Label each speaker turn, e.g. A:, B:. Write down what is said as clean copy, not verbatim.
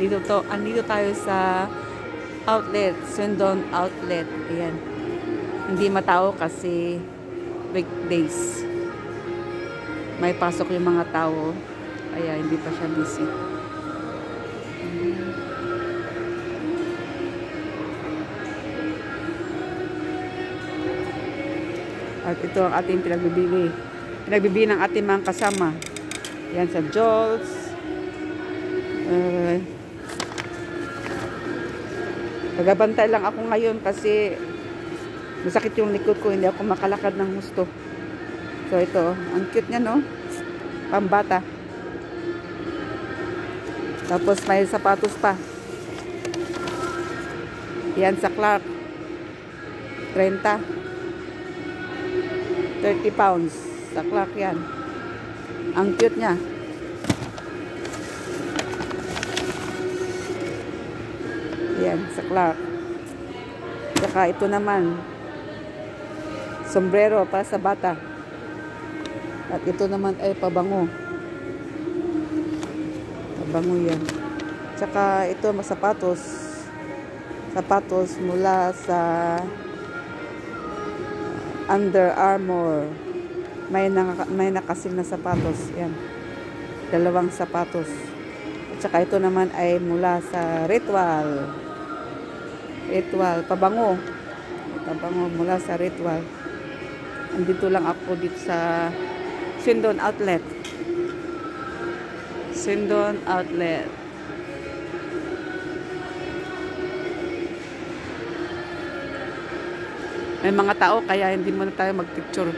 A: Andito tayo sa outlet, Swindon Outlet. Ayan. Hindi matao kasi weekdays. May pasok yung mga tao. Kaya hindi pa siya busy. At ito ang ating pinagbibili. Pinagbibili ng ating mga kasama. Yan sa Joel's. Tagabantay lang ako ngayon kasi masakit yung likod ko. Hindi ako makalakad ng gusto. So ito, ang cute niya, no? Pambata. Tapos may sapatos pa. Yan sa Clark. 30 pounds. Sa Clark yan. Ang cute niya. Yan, sa Clark. Saka ito naman. Sombrero para sa bata. At ito naman ay pabango. Pabango yan. Saka ito sapatos. Sapatos mula sa Under Armour. May nakasil na sapatos. Yan. 2 sapatos. At saka ito naman ay mula sa Ritual. Ritual. Pabango. Pabango mula sa Ritual. Andito lang ako dito sa Swindon Outlet. Swindon Outlet. May mga tao kaya hindi muna tayo magpicture.